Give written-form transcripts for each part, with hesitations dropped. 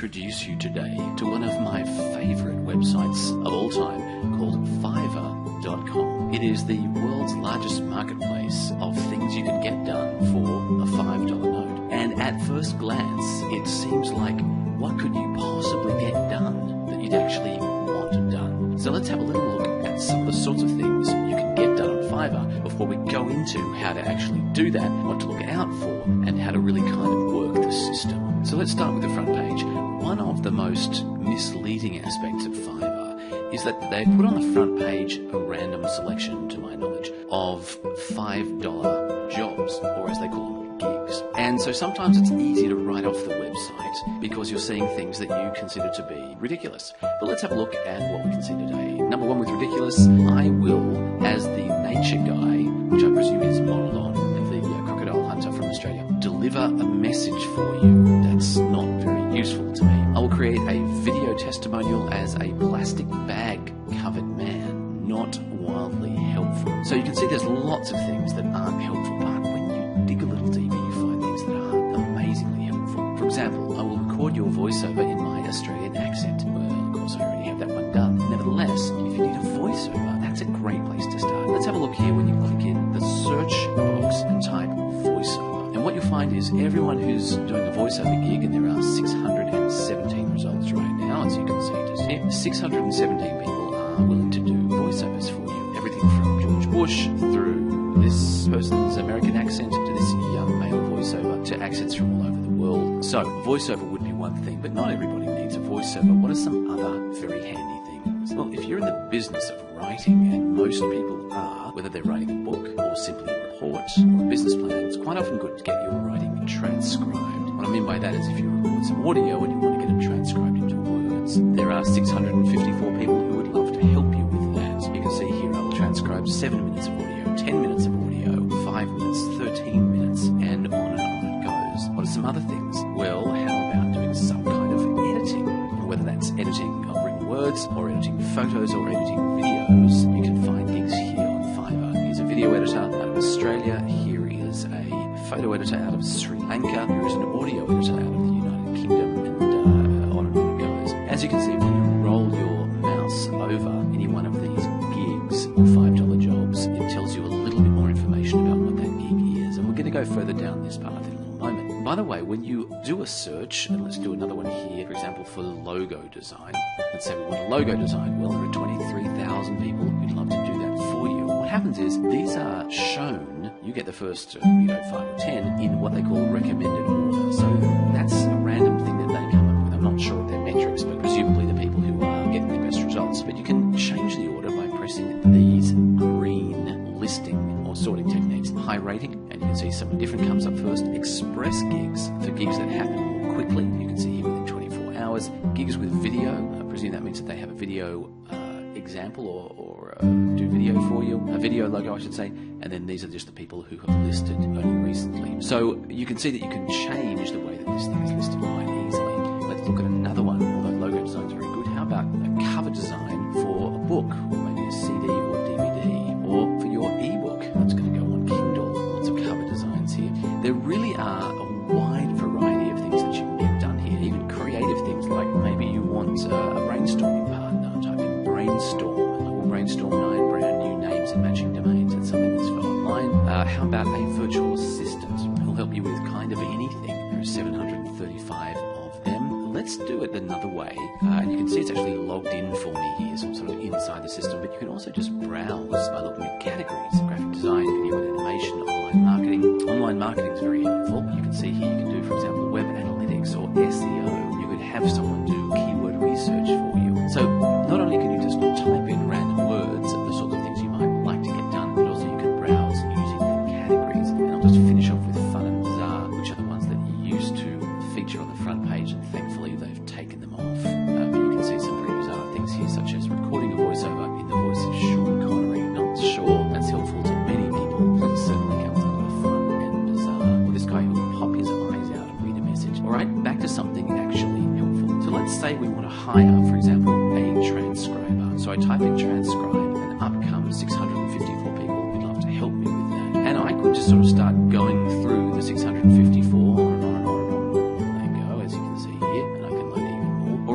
introduce you today to one of my favorite websites of all time called Fiverr.com. It is the world's largest marketplace of things you can get done for a $5 note. And at first glance, it seems like, what could you possibly get done that you'd actually want done? So let's have a little look at some of the sorts of things you can get done on Fiverr before we go into how to actually do that, what to look out for, and how to really kind of work the system. So let's start with the front page. One of the most misleading aspects of Fiverr is that they put on the front page a random selection, to my knowledge, of $5 jobs, or as they call them, gigs. And so sometimes it's easy to write off the website because you're seeing things that you consider to be ridiculous. But let's have a look at what we can see today. Number one with ridiculous, I will, as the nature guy, which I presume is Monlon, the crocodile hunter from Australia, deliver a message for you that's not very useful to me. I will create a video testimonial as a plastic bag covered man. Not wildly helpful. So you can see there's lots of things that aren't helpful, but when you dig a little deeper, you find things that are amazingly helpful. For example, I will record your voiceover in my Australian accent. Well, of course, I already have that one done. Nevertheless, if you need a voiceover, that's a great place to start. Let's have a look here when you click in the search box and type voiceover. And what you'll find is everyone who's doing a voiceover gig, and there are 617 results right now, as you can see just here, 617 people are willing to do voiceovers for you. Everything from George Bush through this person's American accent to this young male voiceover to accents from all over the world. So a voiceover would be one thing, but not everybody needs a voiceover. What are some other very handy things? Well, if you're in the business of writing, and most people are, whether they're writing a book or simply a report or a business plan, it's quite often good to get your writing transcribed. What I mean by that is if you record some audio and you want to get it transcribed into words, there are 654 people who would love to help you with that. You can see here I will transcribe 7 minutes of audio, 10 minutes of audio, 5 minutes, 13 minutes, and on it goes. What are some other things? Well, how about doing some kind of editing? Whether that's editing of written words, or editing photos, or editing videos, you can find gigs here on Fiverr. Here's a video editor out of Australia. Here is a photo editor out of Sri Lanka. Here is an audio editor out of the United Kingdom, and on and on it goes. As you can see, when you roll your mouse over any one of these gigs or $5 jobs, it tells you a little bit more information about what that gig is. And we're going to go further down this path in a little moment. By the way, when you do a search, and let's do another one here, for example, for logo design. Let's say we want a logo design. Well, there are 23,000 people who'd love to do that for you. What happens is these are shown, you get the first 5 or 10 in what they call recommended order. So that's a random thing that they come up with. I'm not sure of their metrics, but presumably the people who are getting the best results. But you can change the order by pressing these green listing or sorting techniques. High rating, and you can see something different comes up first. Express gigs, for gigs that happen more quickly. You can see here within 24 hours. Gigs with video, I presume that means that they have a video example or do video for you, a video logo I should say, and then these are just the people who have listed only recently. So you can see that you can change the way that this thing is listed quite easily. Let's look at another one, although logo design is very good. How about a cover design for a book, or maybe a CD or DVD, or for your ebook that's going to go on Kindle? Lots of cover designs here. There really are a wide variety of things that you can get done here, even creative things like maybe you want a brainstorming partner. Type in brainstorm, and I will brainstorm 9 brand new names and matching domains. That's something that's for online. How about a virtual assistant who'll help you with kind of anything? There are 735 of them. Let's do it another way. And you can see it's actually logged in for me here, so I'm sort of inside the system, but you can also just browse by looking at categories: graphic design, video and animation, online marketing. Online marketing is very helpful. You can see here you can do, for example, web analytics or SEO. You could have someone do keyword research for you. So not only can you just type in random words of the sort of things you might like to get done, but also you can browse using the categories. And I'll just finish off with fun and bizarre, which are the ones that used to feature on the front page, and thankfully they've taken them off. But you can see some very bizarre things here, such as recording a voiceover in the voice of Sean Connery. Not sure that's helpful to many people, but it certainly comes under fun and bizarre. Or this guy who will pop his eyes out and read a message. Alright, back to something actually helpful. So let's say we want to hire, for example, a transcriber. So I type in transcribe, and up comes 654 people who'd love to help me with that. And I could just sort of start going through the 654 on and on and on and on. There you go, as you can see here. And I can load even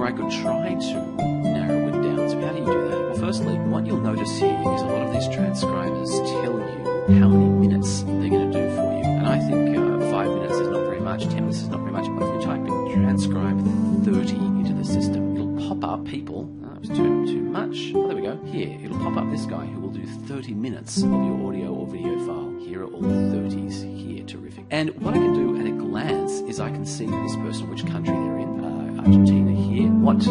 I could try to narrow it down. So how do you do that? Well, firstly, what you'll notice here is a lot of these transcribers tell you how many minutes they're going to do for you. And I think 5 minutes is not very much, 10 minutes is not very much, but if you type in transcribe 30 into the system, it'll pop up people. That was too much. Oh, there we go. Here, it'll pop up this guy who will do 30 minutes of your audio or video file. Here are all the 30s here. Terrific. And what I can do at a glance is I can see this person, which country they're in. Argentina here. What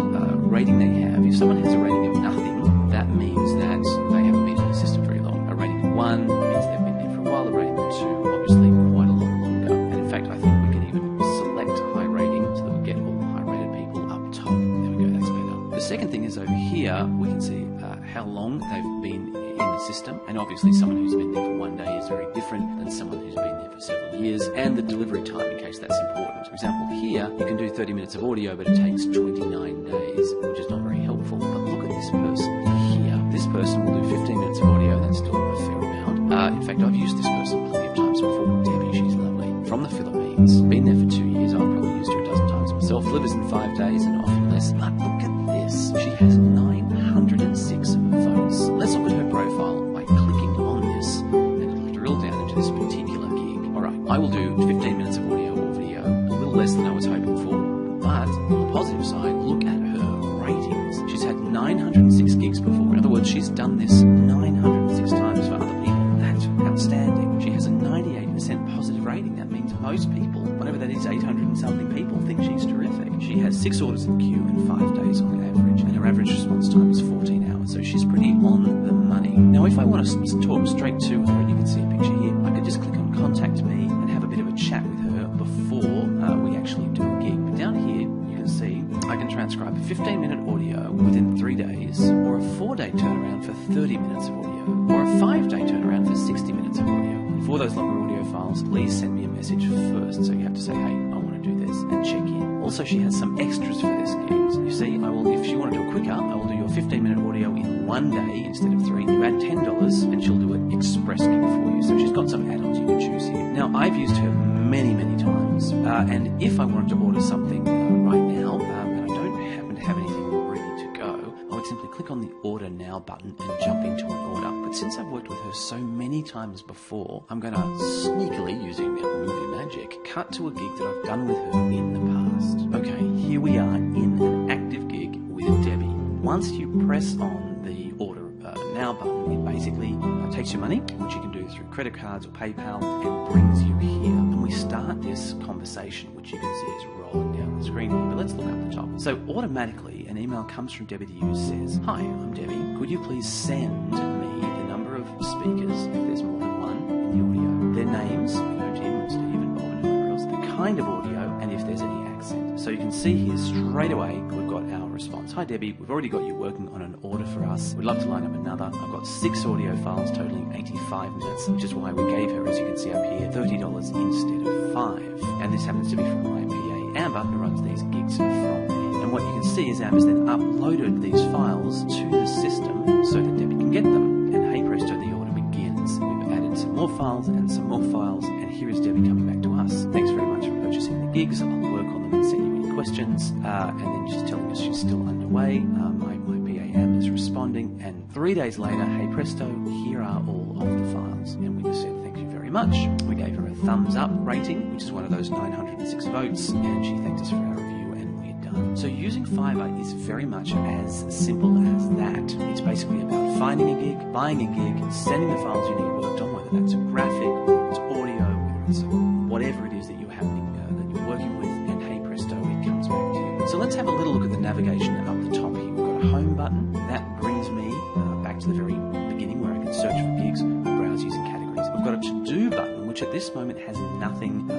rating they have. If someone has a rating of nothing, that means that they haven't been in the system very long. A rating of 1 means they've been there for a while. A rating of 2, obviously quite a lot longer. And in fact, I think we can even select high rating so that we get all high-rated people up top. There we go, that's better. The second thing is over here, we can see how long they've been in the system. And obviously someone who's been there for 1 day is very different than someone who's been there for several years. And the delivery time, in case that's important. For example, here, you can do 30 minutes of audio, but it takes 29 days, which is not very helpful. But look at this person here. This person will do 15 minutes of audio. That's still a fair amount. In fact, I've used this person plenty of times before. Debbie, she's lovely. From the Philippines. Been there for 2 years. I've probably used her a dozen times myself. Delivers in 5 days and often less. But look at this. She has 906 votes. Let's look at her profile by clicking on this, and it'll drill down into this particular gig. Alright, I will do 15 minutes of audio or video. A little less than I was hoping for. But on the positive side, look at her ratings. She's had 906 gigs before. In other words, she's done this 906 times for other people. That's outstanding. She has a 98% positive rating. That means most people, whatever that is, 800 and something people, think she's terrific. She has 6 orders in queue in 5 days on average, and her average response time is 14 hours, so she's pretty on the money. Now, if I want to talk straight to her, and you can see a picture here, I could just click on Contact Me and have a bit of a chat with her before we actually do a gig. But down here, you can see I can transcribe a 15-minute audio within 3 days, or a 4-day turnaround for 30 minutes of audio, or a 5-day turnaround for 60 minutes of audio. And for those longer audio files, please send me a message first. So you have to say, hey, I want to do this, and check in. Also, she has some extras for this gig. So you see, if you want to do it quicker, I will do your 15-minute audio in 1 day instead of 3. You add $10 and she'll do it express gig for you. So she's got some add-ons you can choose here. Now, I've used her many, many times. And if I wanted to order something right now, and I don't happen to have anything ready to go, I would simply click on the Order Now button and jump into an order. But since I've worked with her so many times before, I'm going to sneakily, using movie magic, cut to a gig that I've done with her in the past. Okay, here we are in an active gig with Debbie. Once you press on the Order Now button, it basically takes your money, which you can do through credit cards or PayPal, and brings you here. And we start this conversation, which you can see is rolling down the screen here. But let's look up the top. So automatically, an email comes from Debbie to you, says, "Hi, I'm Debbie. Could you please send me the number of speakers, if there's more than one, in the audio, their names, Jim, Steve, and Bob, and whoever else, the kind of audio, and if there's any accent." So you can see here straight away, we've got our response. "Hi Debbie, we've already got you working on an order for us. We'd love to line up another. I've got 6 audio files totaling 85 minutes, which is why we gave her, as you can see up here, $30 instead of 5. And this happens to be from my PA, Amber, who runs these gigs from me. And what you can see is Amber's then uploaded these files to the system so that Debbie can get them. And hey presto, the order begins. We've added some more files and some more files, and here is Debbie coming back to us. Thanks very much for purchasing the gigs. I'll work on them and send you any questions. And then she's telling us she's still underway. My PA Amber's responding, and 3 days later, hey presto, here are all of the files. And we just said thank you very much. We gave her a thumbs up rating, which is one of those 906 votes, and she thanked us for our review, and we're done. So using Fiverr is very much as simple as that. It's basically about finding a gig, buying a gig, sending the files you need worked on, whether that's a graphic, whether it's audio, whether it's whatever it is that you're having, that you're working with, and hey presto, it comes back to you. So let's have a little look at the navigation up the top here. We've got a home button. That brings me back to the very beginning where I can search for gigs or browse using categories. We've got a to-do button, which at this moment has nothing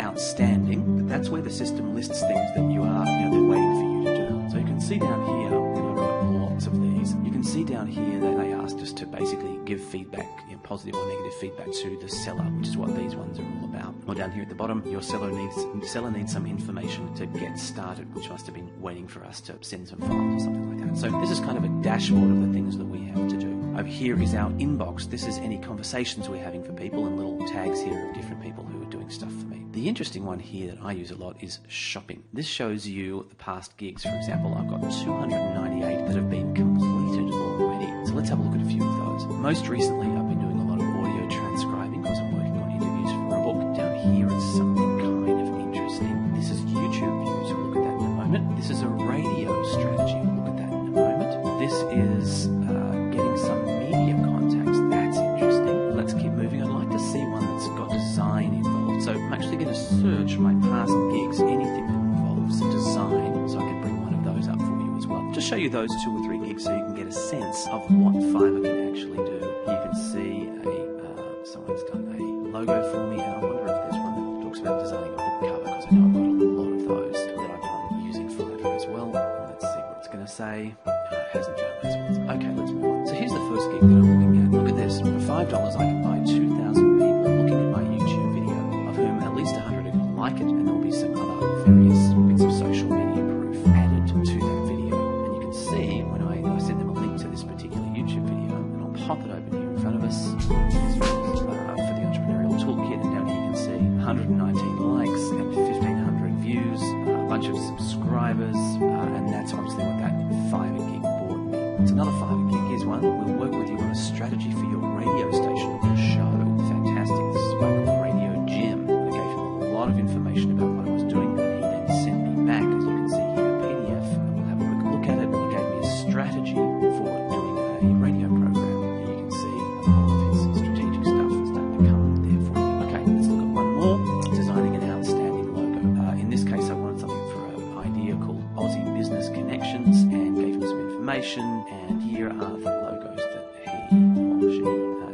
outstanding, but that's where the system lists things that they're waiting for you to do. So you can see down here, and I've got lots of these, you can see down here that they asked us to basically give feedback, positive or negative feedback to the seller, which is what these ones are all about. Or down here at the bottom, your seller needs some information to get started, which must have been waiting for us to send some files or something like that. So this is kind of a dashboard of the things that we have to do. Over here is our inbox. This is any conversations we're having for people, and little tags here of different people who are doing stuff for me. The interesting one here that I use a lot is shopping. This shows you the past gigs. For example, I've got 298 that have been completed already. So let's have a look at a few of those. Most recently, I've been doing a lot of audio transcribing because I'm working on interviews for a book. Down here is something kind of interesting. This is YouTube views. We'll look at that in a moment. This is a radio strategy. We'll look at that in a moment. This is getting some media contacts. That's interesting. Let's keep moving. I'd like to see one that's got design involved. So I'm actually going to search my past gigs, anything that involves design, so I can bring one of those up for you as well. Just show you those 2 or 3 gigs so you can get a sense of what Fiverr can actually do. You can see someone's done a logo for me, and I wonder if there's one that talks about designing a book cover, because I know I've got a lot of those that I've done using Fiverr as well. Let's see what it's going to say. It hasn't found those ones. Okay, let's move on. So here's the first gig that I'm looking at. Look at this. For $5, I can buy 2,000 people looking at my YouTube video, of whom at least 100 are going to like it, and there'll be some other various bits of social media proof added to that video. And you can see when I send them a link to this particular YouTube video, and I'll pop it open here in front of us. For the entrepreneurial toolkit, and down here you can see 119 likes and 1,500 views, a bunch of subscribers, and that's obviously what that Fiverr gig bought me. It's another Fiverr gig. Here's one. We'll work with you on a strategy for your radio station or show. Fantastic. This is by called Radio Jim. I gave him a lot of information about what I was doing, and he then sent me back, as you can see here, a PDF, and we'll have a quick look at it. He gave me a strategy for doing a radio program. Here you can see all of his strategic stuff starting to come there for you. Okay, let's look at one more. Designing an outstanding logo. In this case, I wanted something for an idea called Aussie Business Connections, and gave him some information, and here are the logos that he or she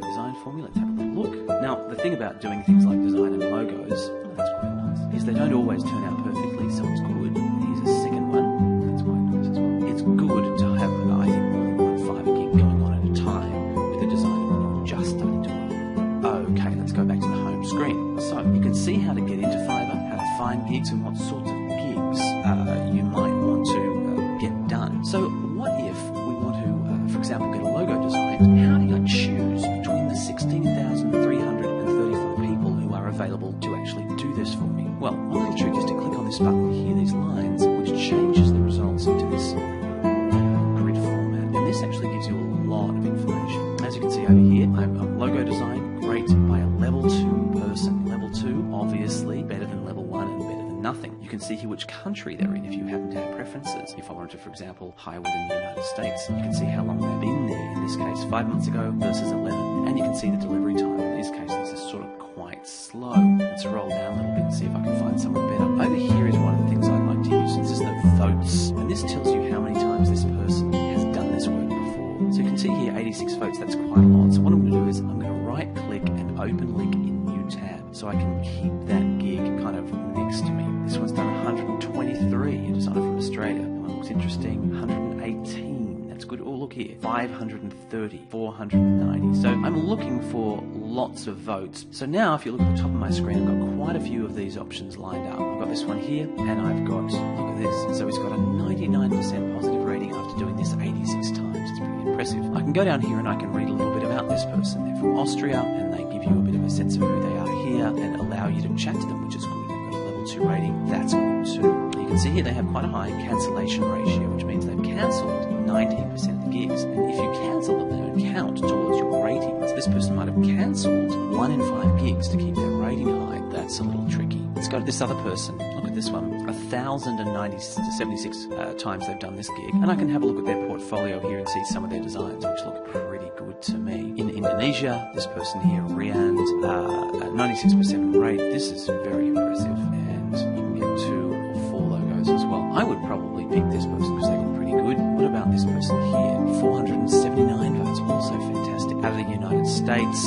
designed for me. Let's have a little look. Now, the thing about doing things like design and logos, that's quite nice, is they don't always turn out perfectly, so it's good. Here's a second one. That's quite nice as well. It's good to have, I think, more than one Fiverr gig going on at a time with a design when you're just starting to work. Okay, let's go back to the home screen. So you can see how to get into Fiverr, how to find gigs, and what sorts of gigs you might want to get done. So what if we want to, for example, get a logo designed? How do I choose between the 16,334 people who are available to actually do this for me? Well, one little trick is to click on this button here, these lines, which changes the results into this grid format. And this actually gives you a lot of information. As you can see over here, I'm a logo design, great, by a level 2 person. Level 2, obviously, better than level 1 and better than nothing. You can see here which country they're in if you happen to have preferences. If I wanted to, for example, hire within the United States, you can see how long they've been there. In this case, 5 months ago versus 11. And you can see the delivery time. In this case, this is sort of quite slow. Let's roll down a little bit and see if I can find someone better. Over here is one of the things I like to use. This is the votes. And this tells you how many times this person has done this work before. So you can see here 86 votes. That's quite a lot. So what I'm going to do is I'm going to right click and open link in new tab, so I can keep that gig kind of next to me. This one's done 123. A designer from Australia. That one looks interesting. 118. That's good. Oh, look here. 530. 490. So I'm looking for lots of votes. So now, if you look at the top of my screen, I've got quite a few of these options lined up. I've got this one here, and I've got, look at this. So it's got a 99% positive rating after doing this 86 times. It's pretty impressive. I can go down here and I can read a little bit about this person. They're from Austria, and they give you a bit of a sense of who they are here and allow you to chat to them, which is good. They've got a level 2 rating. That's good too. You can see here they have quite a high cancellation ratio, which means they've cancelled 19% of the gigs. And if you cancel them, they don't count towards your ratings. This person might have cancelled 1 in 5 gigs to keep their rating high. That's a little tricky. Let's go to this other person. Look at this one. 1,076 times they've done this gig. And I can have a look at their portfolio here and see some of their designs, which look pretty good to me. In Indonesia, this person here, Rian, 96% rate. This is very impressive. And you can get 2 or 4 logos as well. I would probably pick this person because they look pretty good. What about this person here? 479 votes, also fantastic. Out of the United States,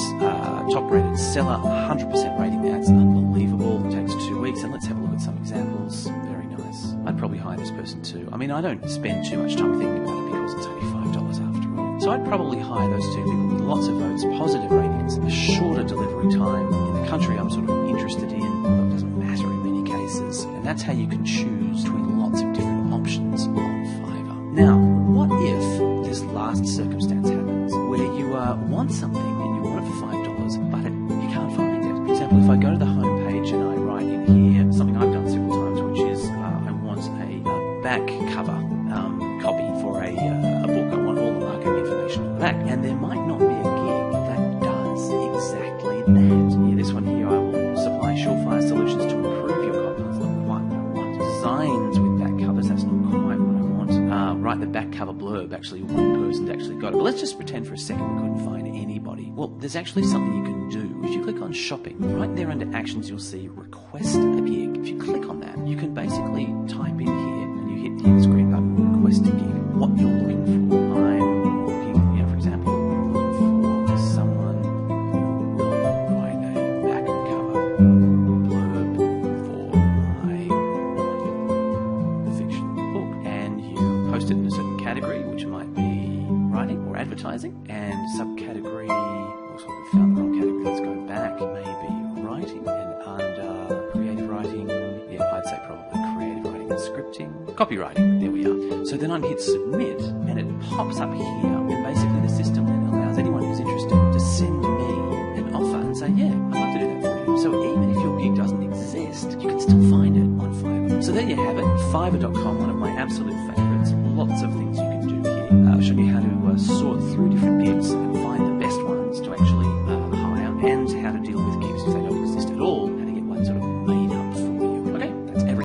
top rated seller, 100% rating. That's unbelievable. It takes 2 weeks. And let's have a look at some examples. Very nice. I'd probably hire this person too. I mean, I don't spend too much time thinking about it because it's only $5 after all. So I'd probably hire those 2 people with lots of votes, positive ratings, a shorter delivery time in the country I'm sort of interested in, although it doesn't matter in many cases. And that's how you can choose between lots of different options on Fiverr. Now, what if this last circumstance happens where you want something and you want it for $5, but you can't find it? For example, if I go to the home page and I write in here, cover copy for a book. I want all the marketing information on the back. And there might not be a gig that does exactly that. Yeah, this one here, I will supply surefire solutions to improve your copy. That's number one. I want designs with back covers. That's not quite what I want. Write the back cover blurb. Actually, one person's actually got it. But let's just pretend for a second we couldn't find anybody. Well, there's actually something you can do. If you click on shopping, right there under actions, you'll see request a gig. If you click on that, you can basically type in here and you hit the screen button, request a gig, what you're looking for. I'm looking, for example, looking for someone who will write a back cover blurb for my non-fiction book. And you post it in a certain category, which might be writing or advertising, and subcategory, looks like we found the wrong category, let's go back, maybe writing, and under creative writing, I'd say probably creative writing and scripting, copywriting, there we are. So then I'd hit submit, and it pops up here, and basically the system then allows anyone who's interested to send me an offer and say, yeah, I'd like to do that for you. So even if your gig doesn't exist, you can still find it on Fiverr. So there you have it, Fiverr.com, one of my absolute favorites, lots of things you